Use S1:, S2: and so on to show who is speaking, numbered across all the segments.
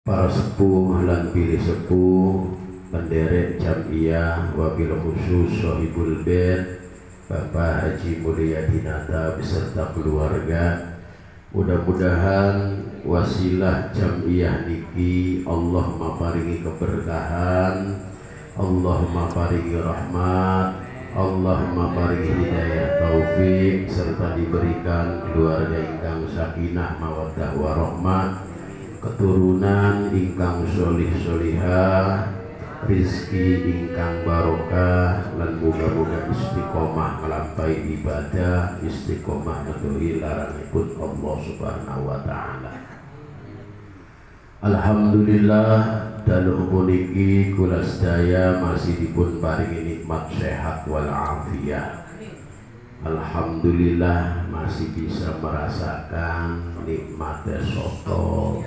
S1: Para sepuh lan pilih sepuh, penderek Jam'iyah wabil khusus Sohibul Bait Bapak Haji Mulyadinata beserta keluarga. Mudah-mudahan wasilah Jam'iyah niki Allah maparingi keberkahan, Allah maparingi rahmat, Allah maparingi hidayah taufik, serta diberikan keluarga ingkang sakinah mawaddah warahmah, keturunan ingkang solih solihah, rizki ingkang barokah, lan muga-muga istiqomah melampaui ibadah, istiqomah menuhi larangipun Allah Subhanahu wa taala. Alhamdulillah dalu puniki kula sedaya masih dipun paringi nikmat sehat wal afiyah. Alhamdulillah masih bisa merasakan nikmatnya soto,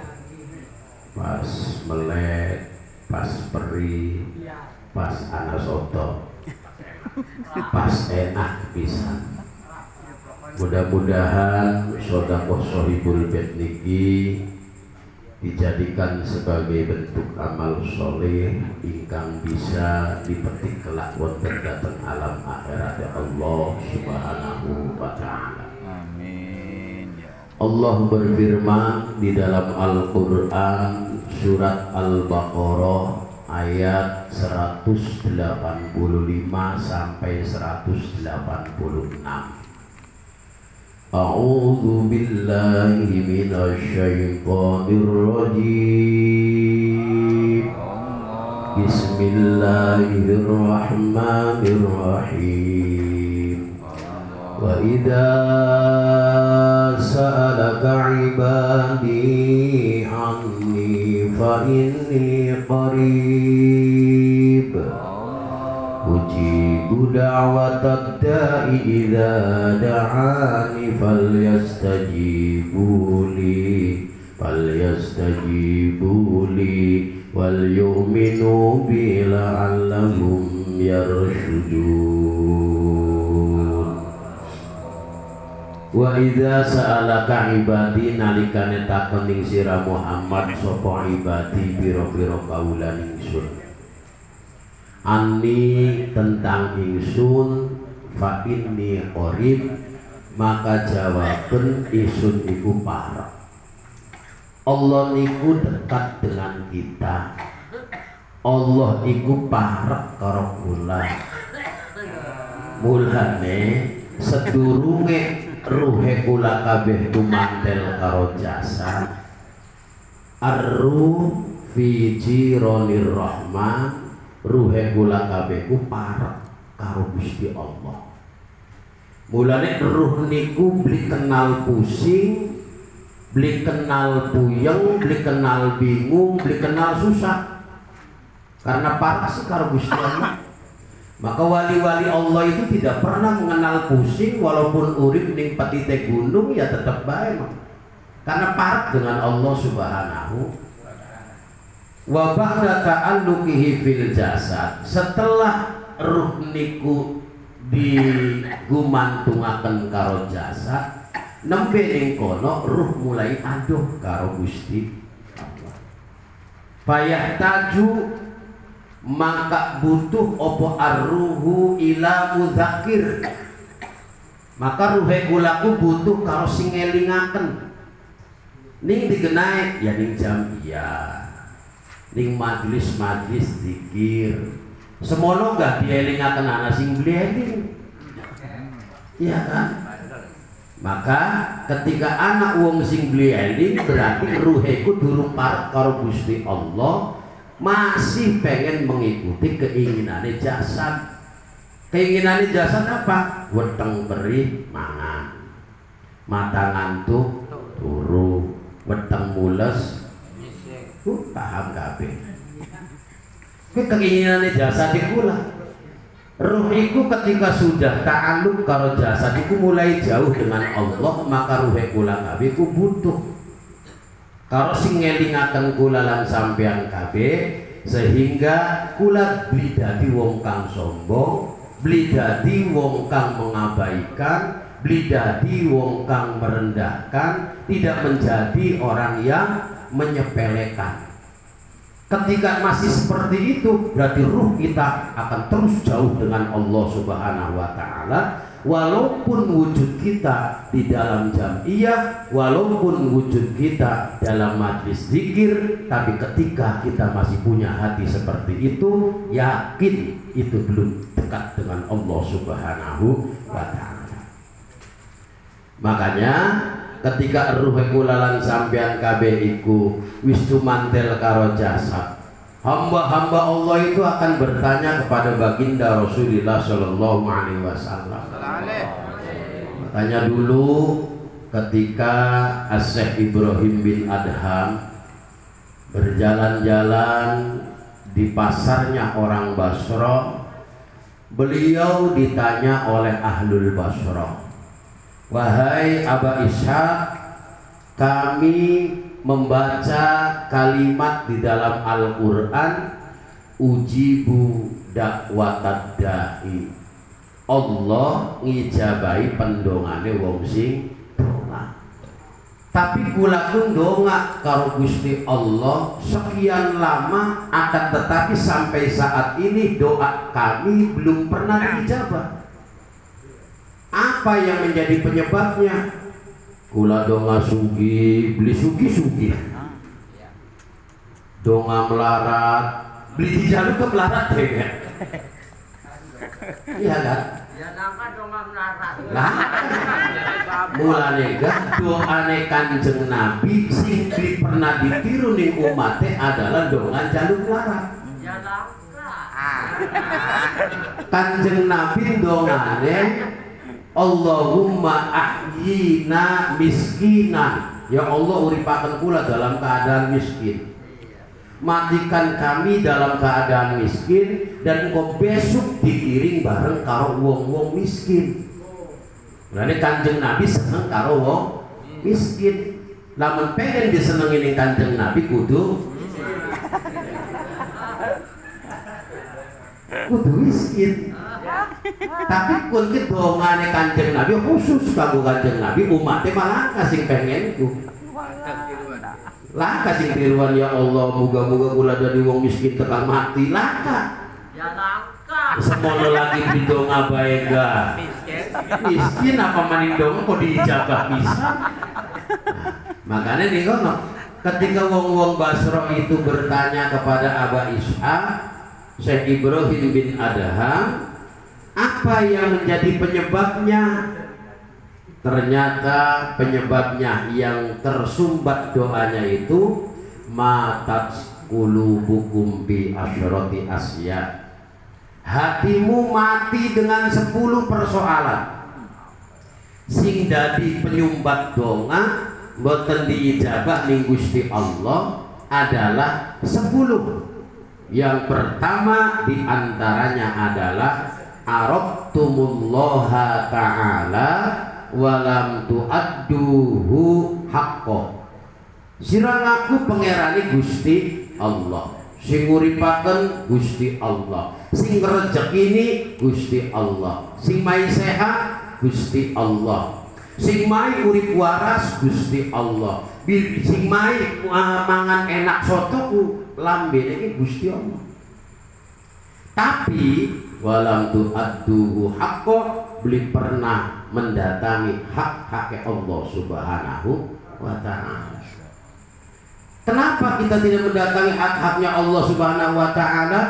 S1: pas melek, pas perih, pas anak soto, pas enak pisan. Mudah-mudahan sedekah Sohibul Bait niki dijadikan sebagai bentuk amal soleh ingkang bisa dipetik kelak wonten dhateng alam akhirat ya Allah Subhanahu wa taala.
S2: Amin.
S1: Allah berfirman di dalam Al-Qur'an surat Al-Baqarah ayat 185 sampai 186. A'udzu billahi minasy syaithanir rajim. Bismillahirrahmanirrahim. Wa idza sa'alaka 'ibadi 'anni fa inni qarib ujibu da'watad da'i idza da'ani falyastajibu li wal yu'minu bi la'allahum yarshudun. Wa idza sa'alaka ibadi nalikane takon ing sira Muhammad sapa ibadi pira-pira kaulan ingsun Ani tentang ingsun fa inni qarib, maka jawaben ingsun iku parek. Allah niku dekat dengan kita. Allah iku parek karo kula. Mulane sedurunge ruhe kula kabeh tumantel karo jasad, ar-ruh fi jironir rahman, ruhe kula kabeh ku parek karo Gusti Allah. Mulane ruh niku beli kenal pusing, beli kenal puyeng, beli kenal bingung, beli kenal susah. Karena parek sih karo Gusti Allah. Maka wali-wali Allah itu tidak pernah mengenal pusing, walaupun urip ning petite gunung ya tetap baik. Karena parek dengan Allah Subhanahu. Wa ba'da ta'alluqihi fil jasad, setelah ruh niku digumantungaken karo jasad, nembe ning kono ruh mulai adoh karo Gusti Allah. Payah taju, maka butuh opo arruhu ila mudzakir, maka ruhe kulaku butuh karo sing ngelingaken. Ning digenae ya ning Jam'iyah, ning majlis-majlis zikir, semono gak dielingaken ana sing blieling. Iya kan? Maka ketika anak wong sing blieling berarti ruheku durung parek karo Gusti Allah, masih pengen mengikuti keinginane jasad. Keinginane jasad apa? Weteng perih mangan, mata ngantuk turu, weteng mules paham kabeh. Kuwi keinginane jasad iku lah. Ruh iku ketika sudah ta'alluq karo jasad iku mulai jauh dengan Allah, maka ruhe kula kabeh iku butuh karo sing ngelingaken kula lan sampeyan kabeh, sehingga kula beli dadi wong kang sombong, beli dadi wong kang mengabaikan, beli dadi wong kang merendahkan, tidak menjadi orang yang menyepelekan. Ketika masih seperti itu, berarti ruh kita akan terus jauh dengan Allah Subhanahu wa taala. Walaupun wujud kita di dalam jam'iyah, walaupun wujud kita dalam majlis zikir, tapi ketika kita masih punya hati seperti itu, yakin itu belum dekat dengan Allah Subhanahu wa taala. Makanya ketika ruh kulalan sampean kabeh iku wis tumantel karo jasad, hamba-hamba Allah itu akan bertanya kepada baginda Rasulullah Shallallahu Alaihi Wasallam. Makanya dulu ketika Syekh Ibrahim bin Adham berjalan-jalan di pasarnya orang Basra, beliau ditanya oleh ahlul Basra, wahai Aba Ishaq, kami membaca kalimat di dalam Al-Quran, ujibu dakwatad da'i, Allah ngijabahi pendongane wong sing donga. Tapi kula pun donga karo Gusti Allah sekian lama, akan tetapi sampai saat ini doa kami belum pernah diijabah. Apa yang menjadi penyebabnya? Kula donga sugi, beli sugi-sugi. Donga melarat, beli dijaluk ke melarat deh ya. Iya kan?
S3: Ya nangka donga melarat.
S1: Lah, mulane gak doane Kanjeng Nabi sing pernah ditiru ning umate adalah donga jaluk melarat.
S3: Ya nangka.
S1: Kanjeng Nabi dongane Allahumma ahyina miskinan, ya Allah uripaken kula dalam keadaan miskin, matikan kami dalam keadaan miskin, dan engkau besok dikiring bareng karo wong-wong miskin. Berarti Kanjeng Nabi seneng karo wong miskin. Lamun pengen disenengi ning Kanjeng Nabi kudu miskin. Tapi kun ki dongane Kanjeng Nabi khusus kanggo Kanjeng Nabi, umatnya malah kasih pengen ku. Lah kasih tiruan, ya Allah muga-muga kula dadi wong miskin tekan mati laka.
S3: Ya nangka.
S1: Semono lagi bidonga bae ga. Miskin apa maning dong kok diijabah bisa. Makanya nih kono ketika wong-wong Basra itu bertanya kepada Aba Ishaq, Syekh Ibrahim bin Adham, apa yang menjadi penyebabnya? Ternyata penyebabnya yang tersumbat doanya itu matat qulubukum bi asyrati asya. Hatimu mati dengan 10 persoalan. Sing dadi penyumbat donga mboten diijabah ning Gusti Allah adalah 10. Yang pertama diantaranya adalah arabtumullaha ta'ala walam tu'adduhu haqqo. Sira ngaku pangerane Gusti Allah, sing nguripaken Gusti Allah, sing ngrejekini Gusti Allah, sing mai sehat Gusti Allah, sing mai urip waras Gusti Allah, sing mai mangan enak soto ku lambene iki Gusti Allah. Tapi walam tu'adduhu haqqo, beli pernah mendatangi hak-hak Allah Subhanahu wa ta'ala. Kenapa kita tidak mendatangi hak-haknya Allah Subhanahu wa ta'ala?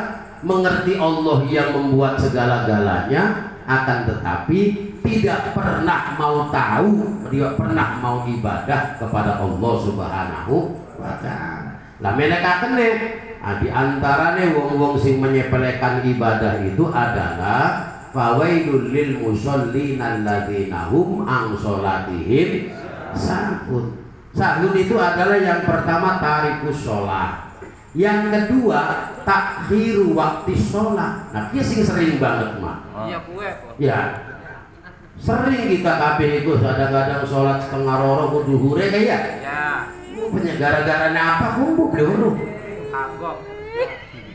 S1: Mengerti Allah yang membuat segala-galanya, akan tetapi tidak pernah mau tahu, tidak pernah mau ibadah kepada Allah Subhanahu wa ta'ala. Lah menekaken di antarane wong-wong sing menyepelekan ibadah itu adalah fawailul lil musallin alladzina hum an sholatihim sahun. Sahun itu adalah yang pertama tarikus sholat, yang kedua takhiru waktu sholat. Nah kia sing sering banget mah.
S3: Iya kue.
S1: Ya sering kita kabeh itu kadang-kadang sholat setengah roro duhure kayak
S3: Ya.
S1: Gara-gara apa kumpul dulu.
S3: Kagok.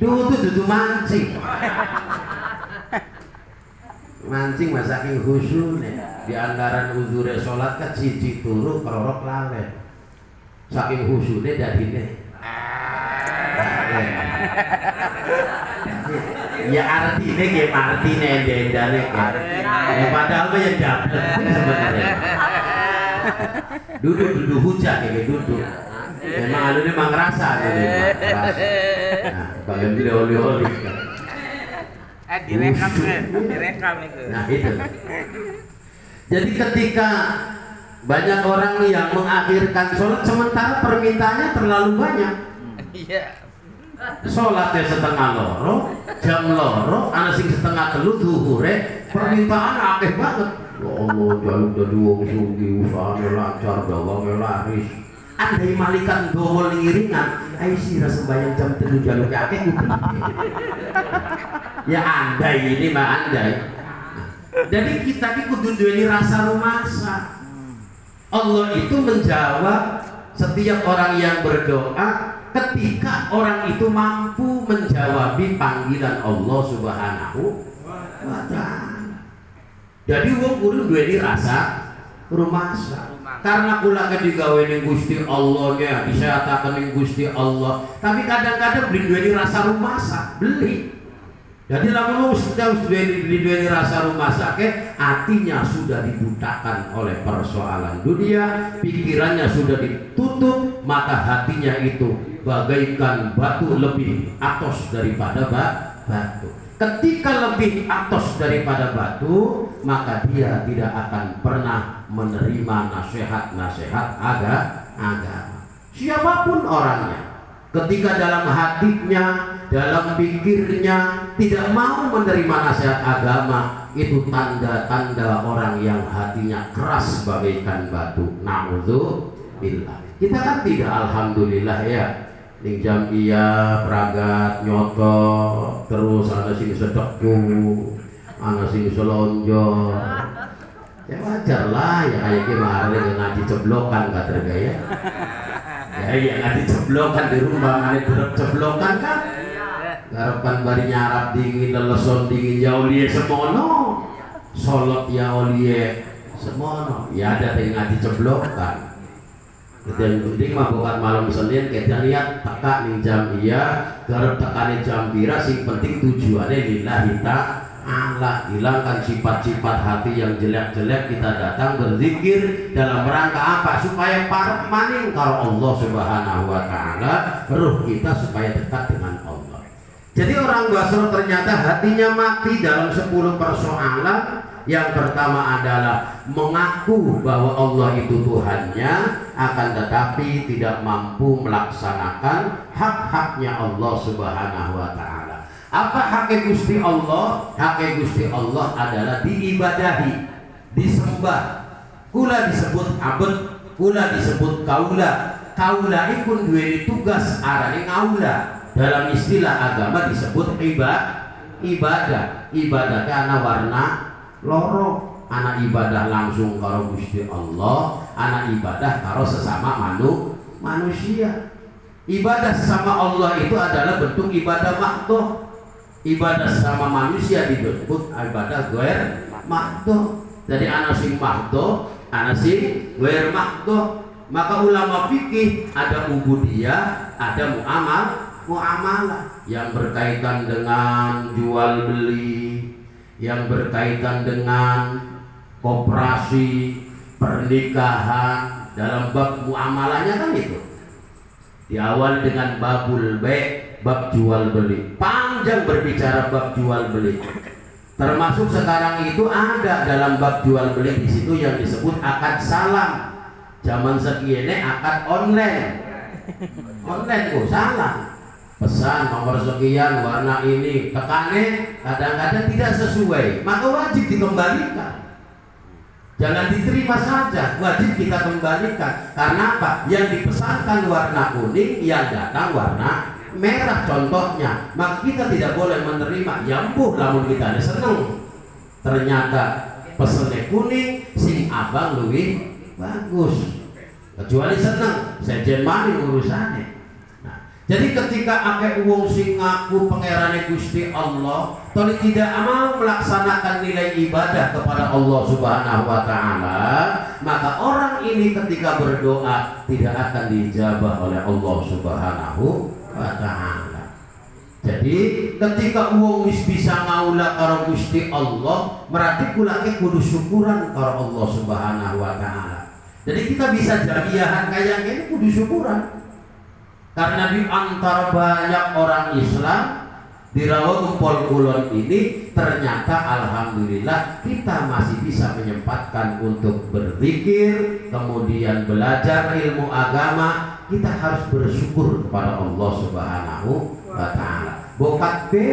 S1: Dudu mancing. Mancing masaking khusune di antaran uzure salat ka siji turu kerorok lalen. Saking khusune dadine. Ya artinya kayak artinya endane ya padahal mah yang dapat sebenarnya. Duduk hujan kayak duduk. Memang anu memang ngerasa gitu. Nah, bagian video oli-oli.
S3: Direkam nih.
S1: Nah, itu. Jadi ketika banyak orang yang mengakhirkan sholat sementara permintaannya terlalu banyak.
S3: Iya.
S1: Sholatnya setengah loro, jam loro, ana sing setengah telu zuhure, permintaan akeh banget. Ya Allah, jaluk dadi wong sugih, usahane lancar, dagange laris. Andai malaikat ndonga ngiringan, ayo sira sembahyang jam 3 jaluk akeh kudu. Ya andai ini mah andai. Jadi kita ki kudu duweni rasa rumasa. Allah itu menjawab setiap orang yang berdoa ketika orang itu mampu menjawabi panggilan Allah Subhanahu wa ta'ala. Jadi wong kudu duweni rasa rumasa. Karena kula digaweni Gusti Allah ya, diseataken ning Gusti Allah. Tapi kadang-kadang beli duweni rasa rumasa, beli. Jadi lamun sudah duweni rasa rumasa ke hatinya sudah dibutakan oleh persoalan dunia, pikirannya sudah ditutup, maka hatinya itu bagaikan batu lebih atos daripada batu. Ketika lebih atos daripada batu, maka dia tidak akan pernah menerima nasihat-nasihat agama. Siapapun orangnya, ketika dalam hatinya, dalam pikirnya tidak mau menerima nasihat agama, itu tanda-tanda orang yang hatinya keras bagaikan batu. Na'udzubillah. Kita kan tidak, alhamdulillah ya. Ning jam iya pragat nyoto terus ana sing sedekku, ana sing selonjo. Ya wajar lah ya kayak gimana ngaji ceblokan kata gaya. Ya ngaji ceblokan di rumah ngane ceblokan kan. Garapan bari nyarap dingin leleson dingin ya uliye semono. Solot ya uliye semono. Ya ada yang ngaji ceblokan. Dan penting mah bukan malam Senin kita lihat teka ning jam iya garep tekane jam pira sing penting tujuannya lillahi ta'ala. Hilangkan sifat-sifat hati yang jelek-jelek, kita datang berzikir dalam rangka apa? Supaya parek maning karo Allah Subhanahu wa ta'ala, ruh kita supaya dekat dengan Allah. Jadi orang Basro ternyata hatinya mati dalam 10 persoalan. Yang pertama adalah mengaku bahwa Allah itu Tuhannya, akan tetapi tidak mampu melaksanakan hak-haknya Allah Subhanahu wa ta'ala. Apa hak Gusti Allah? Hak Gusti Allah adalah diibadahi, disembah. Kula disebut abad, kula disebut kaula. Kaula iku duweni tugas arane ngaula. Dalam istilah agama disebut ibadah. Ibadah ana warna loro, anak ibadah langsung karo Gusti Allah, anak ibadah karo sesama manusia. Ibadah sesama Allah itu adalah bentuk ibadah maktuh. Ibadah sesama manusia disebut ibadah ghair maktuh. Jadi anak sing maktuh, anak sing ghair maktuh. Maka ulama fikih ada ubudiyah, ada muamalah yang berkaitan dengan jual beli, yang berkaitan dengan koperasi, pernikahan. Dalam bab muamalahnya kan itu diawali dengan babul bai', bab jual beli. Panjang berbicara bab jual beli. Termasuk sekarang itu ada dalam bab jual beli di situ yang disebut akad salam. Zaman sekian akad online. Online kok salam. Pesan nomor sekian warna ini, tekane kadang-kadang tidak sesuai, maka wajib dikembalikan. Jangan diterima saja, wajib kita kembalikan. Karena apa? Yang dipesankan warna kuning, yang datang warna merah contohnya, maka kita tidak boleh menerima. Ya ampuh, lamun kita seneng, ternyata pesennya kuning, sing abang lebih bagus. Kecuali seneng, sejen maning urusannya. Jadi ketika akeh wong sing ngaku pangerane Gusti Allah, tapi tidak mau melaksanakan nilai ibadah kepada Allah Subhanahu wa ta'ala, maka orang ini ketika berdoa tidak akan dijabah oleh Allah Subhanahu wa ta'ala. Jadi ketika wong wis bisa ngaula karo Gusti Allah, berarti kulake kudu syukuran karo Allah Subhanahu wa taala. Jadi kita bisa jamiahan kayak ini kudu syukuran. Karena di antara banyak orang Islam di Rawaumpol Kulon ini ternyata alhamdulillah kita masih bisa menyempatkan untuk berzikir, kemudian belajar ilmu agama. Kita harus bersyukur kepada Allah Subhanahu wa taala. Bokat be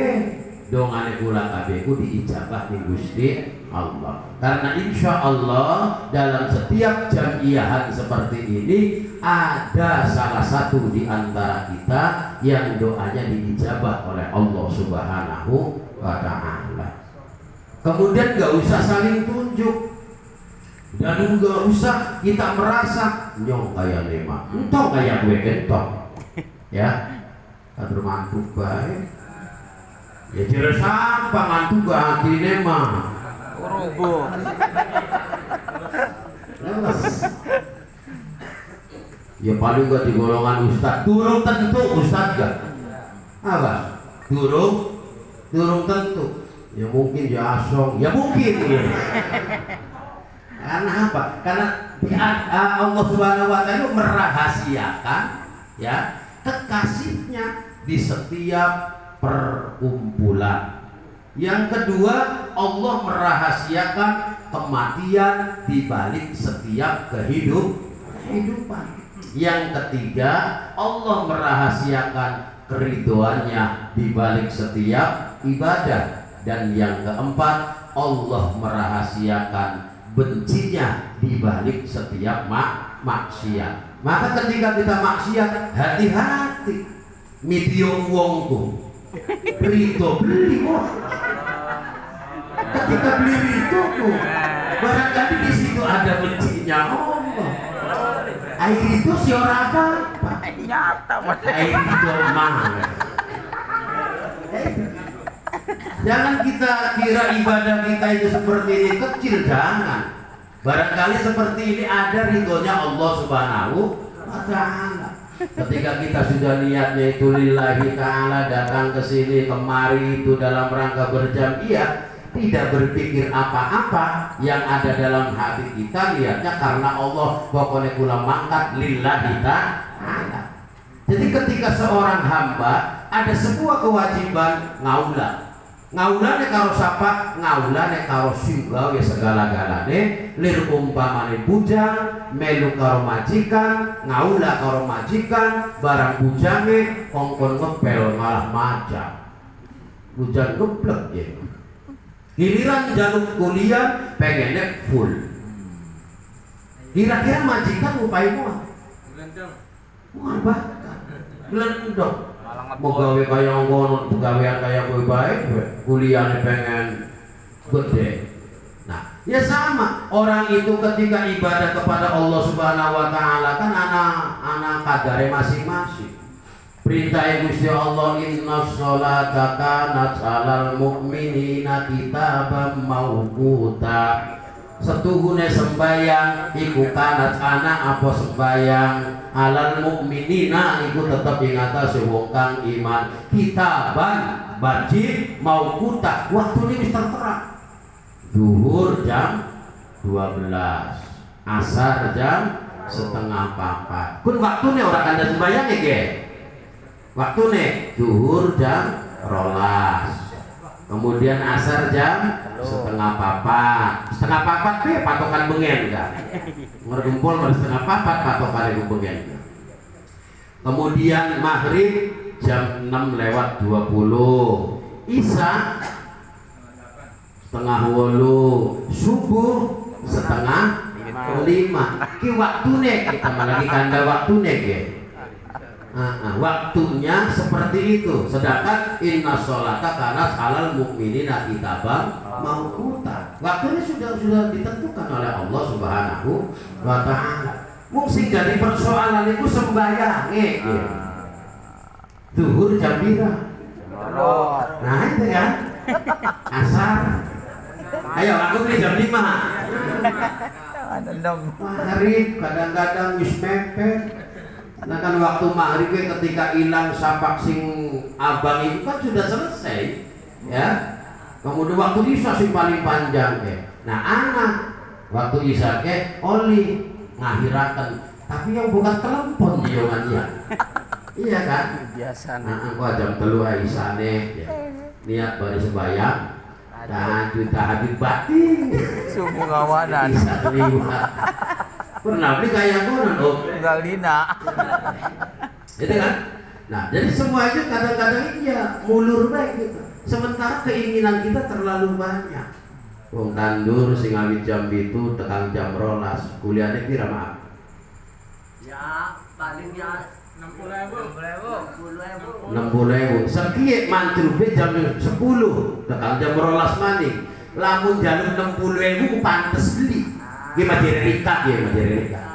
S1: dongane kula kabeh ku diijabah di Gusti Allah. Karena insya Allah dalam setiap jamiahan seperti ini ada salah satu di antara kita yang doanya diijabah oleh Allah Subhanahu wa taala. Kemudian gak usah saling tunjuk dan gak usah kita merasa nyong kayak lema, entong kayak gue kentok, ya. Kader mantu baik, ya jere sampah mantu gak hati lema.
S3: Urubu.
S1: Ya paling gak di golongan ustad, durung tentu ustad gak? Apa? Durung tentu. Ya mungkin ya asong, ya mungkin. Ya. Karena apa? Karena Allah Subhanahu wa taala merahasiakan ya kekasihnya di setiap perkumpulan. Yang kedua, Allah merahasiakan kematian di balik setiap kehidupan. Yang ketiga, Allah merahasiakan keridhoannya di balik setiap ibadah. Dan yang keempat, Allah merahasiakan bencinya di balik setiap maksiat. Maka ketika kita maksiat, hati-hati. Mitio wongku Rito beli kok. Ketika beli Rito tuh, barangkali di situ ada bencinya Allah. Air itu si orang apa? Air itu mah. Jangan kita kira ibadah kita itu seperti ini kecil, jangan. Barangkali seperti ini ada ridhonya Allah Subhanahu wa taala. Ketika kita sudah niatnya itu lillahi ta'ala, datang ke sini kemari itu dalam rangka berjamiah, tidak berpikir apa-apa, yang ada dalam hati kita niatnya karena Allah, pokoknya kula mangkat lillahi ta'ala. Jadi ketika seorang hamba ada sebuah kewajiban ngaula. Ngaulane karo sapa, ngaulane karo sing gawe segala-galane, lir umpamane bujang melu karo majikan, ngaula karo majikan, barang bujange kongkon ngepel malah majak. Bujang geblek ya. Giliran jaluk kuliah pengennya full. Kira-kira majikan upaimu apa? Bukan bahkan belendong. Mau gawe kaya ngono, gawean kaya kowe baik, kuliahnya pengen gede. Nah, ya sama. Orang itu ketika ibadah kepada Allah Subhanahu wa taala kan anak kadare masing-masing. Perintah Gusti Allah, inna sholata kanat 'alal mu'minina kitaban mawquta. Setuhune sembayang iku kanat anak apa sembayang alal mukminina iku tetep ing atase wong kang iman kitaban wajib mauquta waktune wis tertera. Zuhur jam 12, asar jam setengah 4. Kun waktune ora kandha sembayang iki. Waktune zuhur jam 12. Kemudian asar jam setengah 4. Setengah 4 be patokan bengen kan. Ngergumpul setengah 4 patokan bengen. Kemudian maghrib jam 6:20. Isya setengah 8. Subuh setengah 5. Ki waktune kita lagi kanda waktune ge. Waktunya seperti itu. Sedangkan inna sholata kanat 'alal mu'minina kitaban mauquta. Waktunya sudah ditentukan oleh Allah Subhanahu wa taala. Mung sing jadi persoalan itu sembayange. Zuhur jam pira? Nah itu kan. Asar. Ayo aku beli jam 5. Maghrib kadang-kadang wis mepet. Nah kan waktu maghrib ketika hilang sapak sing abang itu kan sudah selesai, ya. Kemudian waktu isya sing paling panjang ya. Nah anak waktu isya ke oli ngahirakan, tapi yang bukan telepon diongannya, iya kan?
S2: Biasa.
S1: Nah aku jam 3 isane, ya. Niat baru sembahyang, tahajud tahajud batin,
S2: Subuh ngawanan.
S1: isya lewat. Pernah beli kayak konon om?
S2: Tinggal dina.
S1: Gitu kan? Nah, jadi semua itu kadang-kadang iya mulur baik gitu. Sementara keinginan kita terlalu banyak. Wong tandur sing awit jam itu tekan jam 12, kuliahnya pira maaf?
S4: Ya, paling ya
S1: 60.000. Sekiye mancrube jam 10 tekan jam 12 maning. Lamun jalur 60.000 pantes beli. Gimana Rika ya, materi Rika.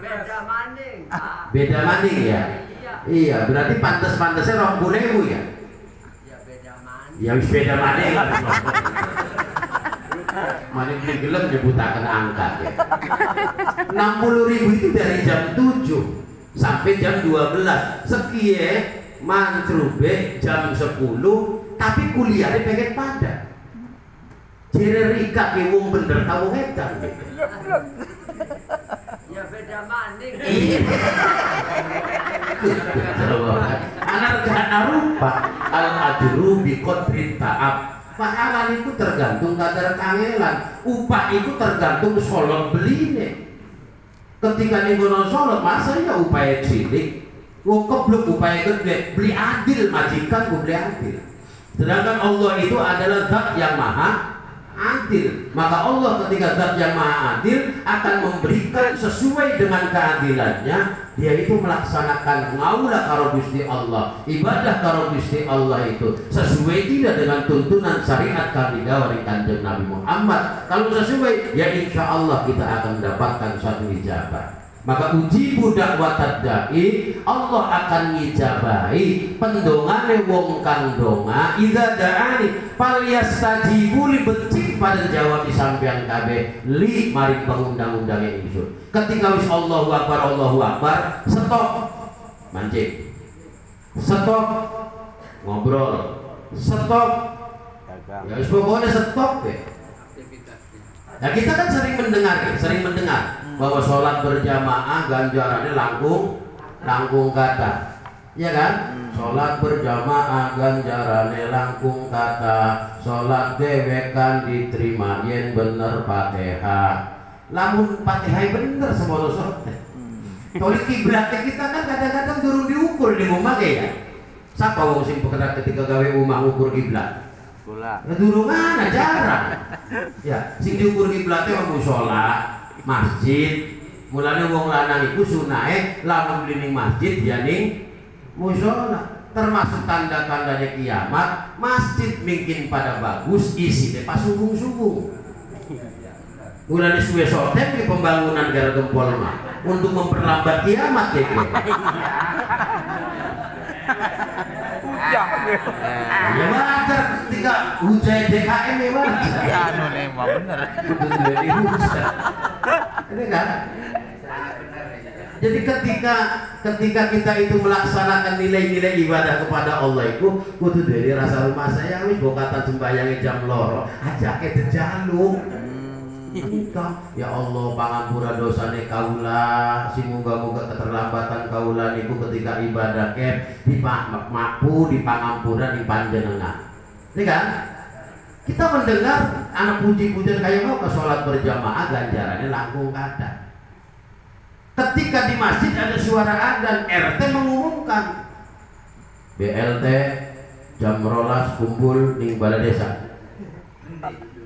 S4: beda maning.
S1: Beda maning ya. Iya, berarti pantes-pantesnya 20.000 ya.
S4: Ya beda maning.
S1: Ya wis beda maning. Maning beli gelem nyebutaken angka ya. 60.000 itu dari jam 7 sampai jam 12. Sekiye mancrube jam 10 tapi kuliahnya pengen padat. Jere Rika ki wong bener tahu edan gitu.
S4: Ya beda maning.
S1: Anak gak rupa al ajru bi qadri ta'ab. Pahala itu tergantung kadar kangelan. Upah itu tergantung solot beline. Ketika nih gono solot masa ya upaya cilik. Wong keblok upaya gede. Beli adil majikan gue beli adil. Sedangkan Allah itu adalah zat yang maha adil, maka Allah ketika zat yang maha adil akan memberikan sesuai dengan keadilannya. Dia itu melaksanakan ngaula karo Gusti Allah, ibadah karo Gusti Allah itu sesuai tidak dengan tuntunan syariat kami dari Kanjeng Nabi Muhammad. Kalau sesuai, ya insya Allah kita akan mendapatkan suatu ijabah. Maka uji budak watad da'i, Allah akan ngijabahi pendongane wong kang donga idza da'ani falyastajibu li becik pada jawab di sampean kabeh li mari pengundang-undange ingsun. Ketika wis Allahu Akbar, stop mancing, stop ngobrol, stop ya wis pokoknya stop deh. Nah kita kan sering mendengar bahwa sholat berjamaah ganjarannya langkung kata, ya kan? Sholat berjamaah ganjarannya langkung kata, sholat dewekan diterima yen bener Fatihah. Lamun Fatihah bener semua sholat. Kalau kiblatnya kita kan kadang-kadang turun diukur di rumah ya. Siapa wong sing pekerja ketika gawe rumah ukur kiblat?
S2: Kula.
S1: Durungan jarang. Ya, sing diukur kiblatnya mau sholat masjid. Mulane wong lanang iku sunahe lamun ning masjid ya ning mushola. Termasuk tanda-tandanya kiamat, masjid mungkin pada bagus isine pas subuh-subuh. Mulane suwe soten di pembangunan gara gempol mah untuk memperlambat kiamat ya. Ya wajar ketika hujan DKM ya wajar.
S2: Ya anu memang bener.
S1: Ini kan? Jadi ketika kita itu melaksanakan nilai-nilai ibadah kepada Allah itu kudu dari rasa rumah saya wis bokatan sembayange jam loro ajake dejaluk. Ya Allah pangampura dosane kaula, muga-muga keterlambatan kaula niku ketika ibadah ke dipampu dipangampura di panjenengan. Ini kan? Kita mendengar anak puji-pujian kayak mau ke sholat berjamaah ganjarannya langkung kata. Ketika di masjid ada suara adzan, RT mengumumkan BLT jam 12 kumpul ning balai desa.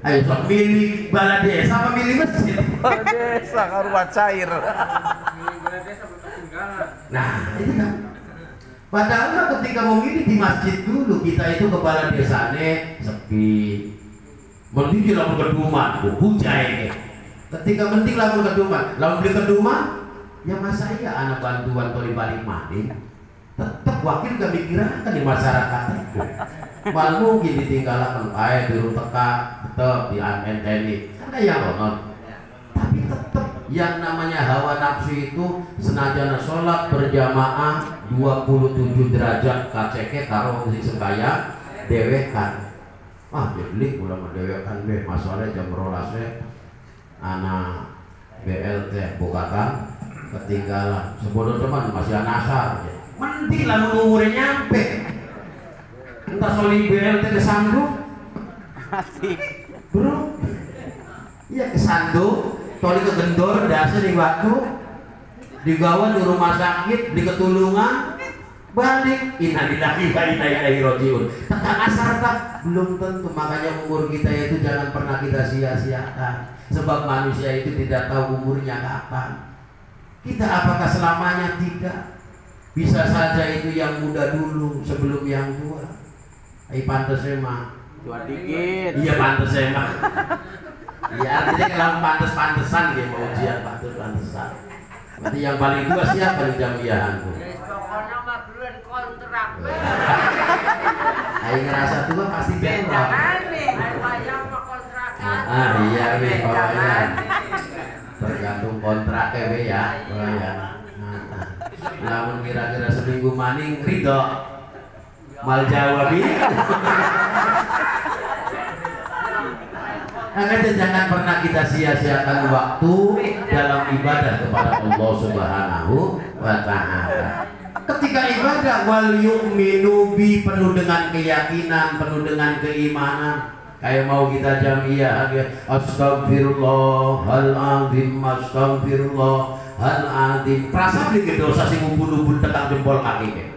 S1: Ayo sok milih balai desa apa milih masjid?
S2: Balai desa karuan cair.
S1: Nah, itu kan. Padahal ketika memilih di masjid dulu kita itu kepala desane sepi. Mending lamun keduman, hujai. Ketika mending lamun keduman, lamun beli keduman, ya masa iya anak bantuan toli balik maning. Tetap wakil gak mikiran kan di masyarakat itu. Mal mungkin ditinggalkan air di teka tetap di anteni. Kan yang nonton. Tapi tetap Yang namanya hawa nafsu itu senajan sholat berjamaah 27 derajat kaceke karo sing sekaya dewekan. Jadi ulama dewekan deh masalahnya jam 12 anak BLT bukakan ketinggalan sebodoh teman masih anasar mending lah umurnya nyampe entah soli BLT kesandung
S2: Asik.
S1: bro iya kesandung toli ke gendor dasar di waktu digawan di rumah sakit di ketulungan balik innalillahi wa inna ilaihi rajiun tentang asar tak belum tentu. Makanya umur kita itu jangan pernah kita sia-siakan, sebab manusia itu tidak tahu umurnya kapan. Kita apakah selamanya? Tidak. Bisa saja itu yang muda dulu sebelum yang tua. Pantes emang
S2: Tua dikit.
S1: iya pantes emang iya artinya kalau pantes-pantesan dia mau ujian pantes-pantesan. Berarti yang paling tua siapa di jamiahan tuh?
S4: Pokoknya mah belum kontrak.
S1: Ayo ngerasa tua pasti bentrok.
S4: Ayo bayar mah kontrakan.
S1: Iya nih pokoknya tergantung kontraknya we ya. Namun kira-kira seminggu maning ridho mal jawabi. Makanya jangan pernah kita sia-siakan waktu dalam ibadah kepada Allah Subhanahu wa Ta'ala. Ketika ibadah wal yu'minu bi, penuh dengan keyakinan, penuh dengan keimanan. Kayak mau kita jamiah astagfirullahaladzim, astagfirullahaladzim. Perasa beli dosa sing ubun-ubun tekan jempol kaki.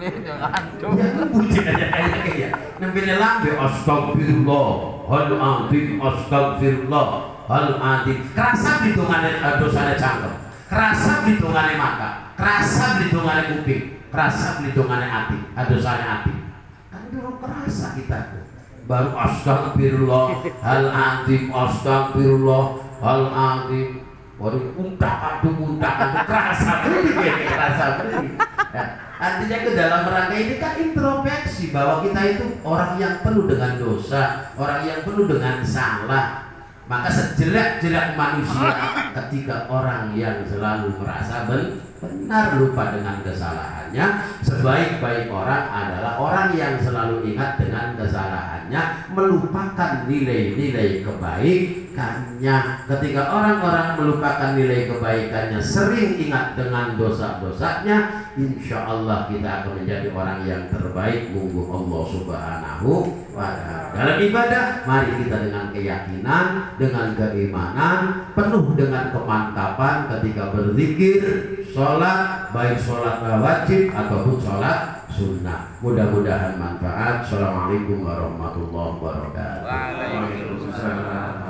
S2: Jangan tuh.
S1: Ya puji aja kayak nempelnya lambe astagfirullahaladzim, astagfirullahaladzim. Kerasa hitungane dosane cangkem, kerasa hitungane mata, kerasa hitungane kuping, kerasa hitungane hati, dosane hati. Kan dulu kerasa kita baru astagfirullahaladzim, astagfirullahaladzim. Baru untakan kerasa beri. Artinya ke dalam rangka ini kan introspeksi bahwa kita itu orang yang penuh dengan dosa, orang yang penuh dengan salah. Maka sejelek-jelek manusia ketika orang yang selalu merasa benar lupa dengan kesalahannya, sebaik-baik orang adalah orang yang selalu ingat dengan kesalahannya, melupakan nilai-nilai kebaikannya. Ketika orang-orang melupakan nilai kebaikannya, sering ingat dengan dosa-dosanya, insya Allah kita akan menjadi orang yang terbaik munggu Allah Subhanahu wa Ta'ala. Dalam ibadah, mari kita dengan keyakinan, dengan keimanan, penuh dengan kemantapan ketika berzikir, sholat, baik sholat wajib ataupun sholat sunnah. Mudah-mudahan manfaat. Assalamualaikum warahmatullahi wabarakatuh.
S3: Waalaikumsalam.